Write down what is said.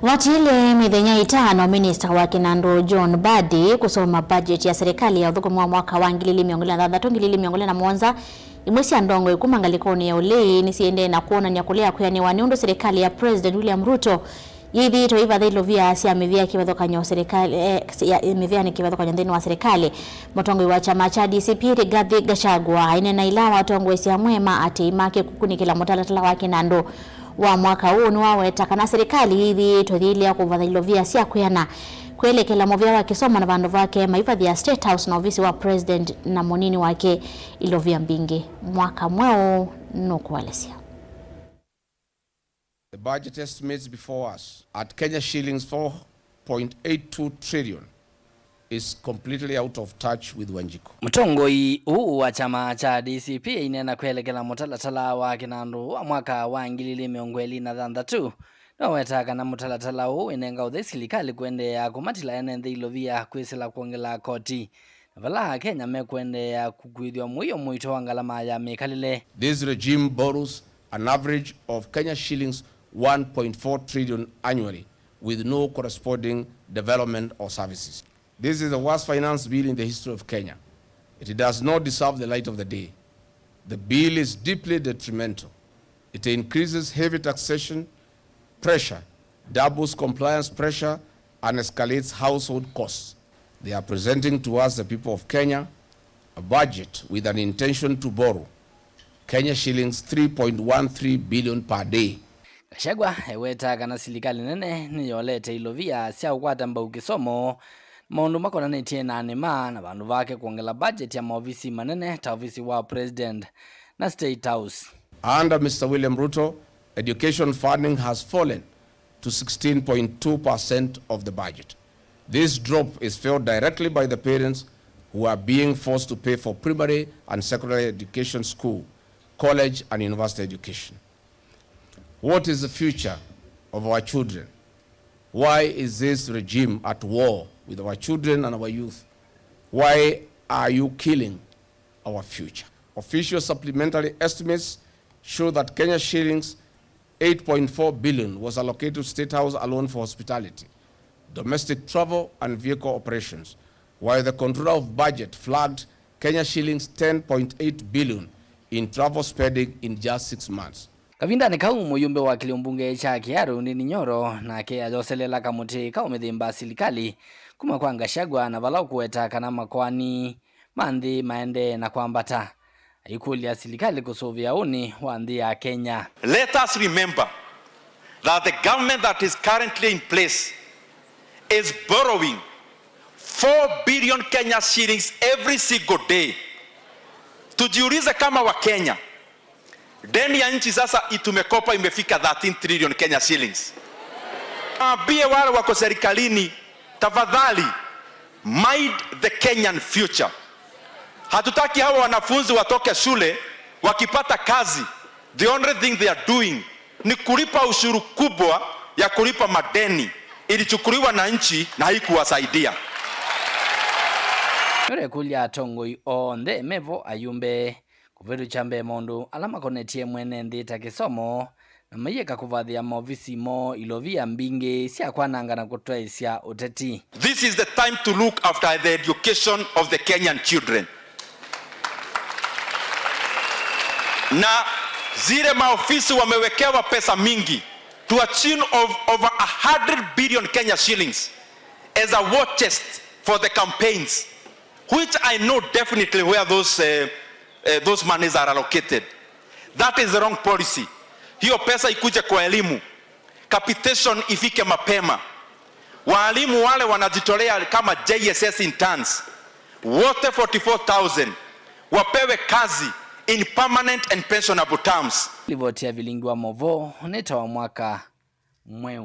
Vatiele Mithenya itano Minista wa Kinandu Mbadi kusoma bajeti ya serikali ya Uthukumi wa mwaka wa 2023-2024 Imwe cia Ndongoi Kuma Ngaliko ya Ulei Nisiendee na Kwonania Kulea Kuaniwa ni Undu serikali ya President William Ruto Yithiitwe Yiivatha Ilovia cia Mivea Kivathukanio serikali Mivea ni Kivathukanio thini wa serikali Mutongoi wa chama cha DCP Rigathi Gachagua Aineena ilawa Mutongoi cia Mwema ati make kukunikila mutalatala wa Kinandu wa mwaka huu ni waweta kana serikali Yithiitwe thili ya kuvatha Ilovia cia kuyana kuelekela Mivea wa Kusoma na vandu vake maivathi ya State House na ofisi wa President na monini wake Ilovia mbingi mwaka mweo nukuwalesia. The budget estimates before us at Kenya shillings 4.82 trillion is completely out of touch with Wanjiko. Mutongoi huu wa chama cha DCP inena kuelekela mutalatala wa Kinandu wa mwaka wa 2023 na wetaka na mutalatala huu inenga uthe Selikali kuendea kumatila enende Ilovia kwisila kuongela koti vala Kenya mekuendea kukwithwa muyo muito wa ngalama ya mikalile. This regime borrows an average of Kenya shillings 1.4 trillion annually with no corresponding development or services. This is the worst finance bill in the history of Kenya. It does not deserve the light of the day. The bill is deeply detrimental. It increases heavy taxation pressure, doubles compliance pressure, and escalates household costs. They are presenting to us, the people of Kenya, a budget with an intention to borrow Kenya shillings 3.13 billion per day. Gachagua eweta kana Selikali nene ni yolete Ilovia cia ukwata mbau kisomo maundu makonanetie na anema na vandu vake kuongela budget ya maofisi manene ta ofisi wa President na State House. Under Mr. William Ruto, education funding has fallen to 16.2% of the budget. This drop is felt directly by the parents who are being forced to pay for primary and secondary education, school, college and university education. What is the future of our children? Why is this regime at war with our children and our youth? Why are you killing our future? Official supplementary estimates show that Kenya shillings 8.4 billion was allocated to State House alone for hospitality, domestic travel and vehicle operations, while the controller of budget flagged Kenya shillings 10.8 billion in travel spending in just 6 months. Kavinda ni kau muyumbe wa kiliumbunge cha Kiaru ni Nyoro na ke ajoselela kamuti kau mithimba Selikali kuma kwa Gachagua na vala kuweta kana makwani mandi maende na kwambata ikuli ya Selikali kusovia uni wandi ya Kenya. Let us remember that the government that is currently in place is borrowing 4 billion Kenya shillings every single day. Tujiulize kama wa Kenya deni ya nchi sasa itumekopa imefika 13 trillion Kenya shillings. Bie wale wako serikalini, tafadhali mind the Kenyan future. Hatutaki hawa wanafunzi watoke shule wakipata kazi the only thing they are doing ni kulipa ushuru kubwa ya kulipa madeni ilichukuliwa na nchi na haikuwasaidia. Yore kulia Tongoi onde mevo ayumbe kuveru chambe mondu alama konetie mwene ndita kisomo na mayeka kuvathia maofisi mo Ilovia mbingi cia kwananga na kutwaisya uteti. This is the time to look after the education of the Kenyan children. Na zile maofisi wamewekewa pesa mingi to a tune of over 100 billion Kenya shillings as a war chest for the campaigns, which I know definitely where those monies are allocated. That is the wrong policy. Hiyo pesa ikuje kwa elimu, capitation ifike mapema, walimu wale wanajitolea kama JSS interns wote 44,000 wapewe kazi in permanent and pensionable terms. Livotia vilingi wa movo neta wa mwaka mweo.